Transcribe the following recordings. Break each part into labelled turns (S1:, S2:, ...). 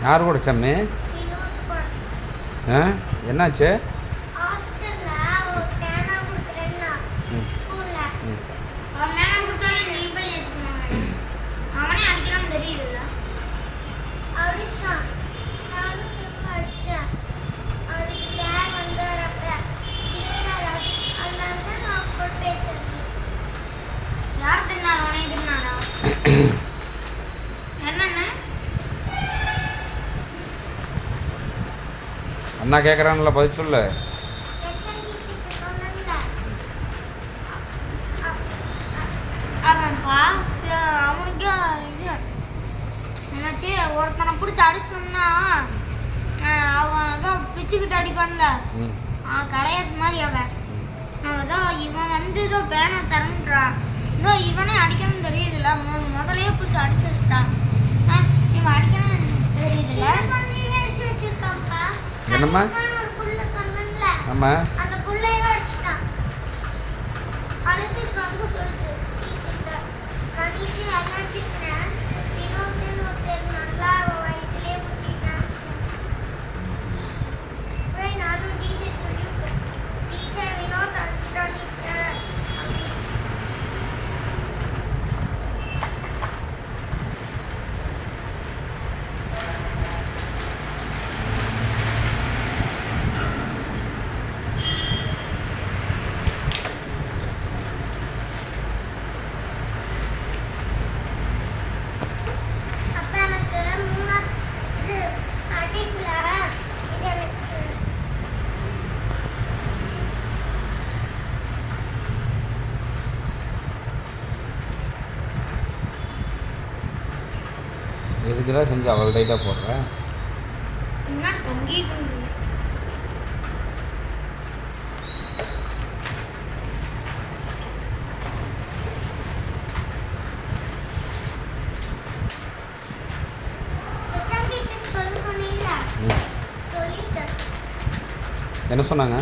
S1: யார் கூட சம்மி? ஆ என்னாச்சு? அண்ணா கேட்குறான்ல, பதில் சொல்லு.
S2: அவனுக்கு இது என்னாச்சு, ஒருத்தனை பிடிச்சி அடிச்சிட்டோம்னா அவன் அதான் பிச்சுக்கிட்டு அடிப்பான்ல, கடையாசு மாதிரி அவன் அதான் இவன் வந்து ஏதோ பேனை தரன்றான். இதோ இவனே அடிக்கணும்னு தெரியுதுல்ல, முதலையே பிடிச்சி அடிச்சு வச்சுட்டான். இவன் அடிக்கணும் தெரியுதுல்ல.
S1: என்னம்மா? ஆமா,
S2: அந்த புள்ளைய அடிச்சிட்டான். அழுதுட்டு வந்து சொல்லுது டீச்சர்ட்ட, கடைசி அண்ணாச்சிக்கிறேன் வினோத்னு ஒருத்தர் நல்லா வயிற்றுலேயே குத்திட்டான். நானும் டீச்சர் சொல்லிவிட்டேன், டீச்சர் வினோத் அடிச்சிட்டான் டீச்சர் அப்படி.
S1: எதுக்குதான் செஞ்சு அவ்வளோ டைட்டாக போடுறேன்?
S2: முன்னாடி தொங்கிட்டு இருந்தது.
S1: என்ன சொன்னாங்க?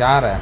S1: யாரை?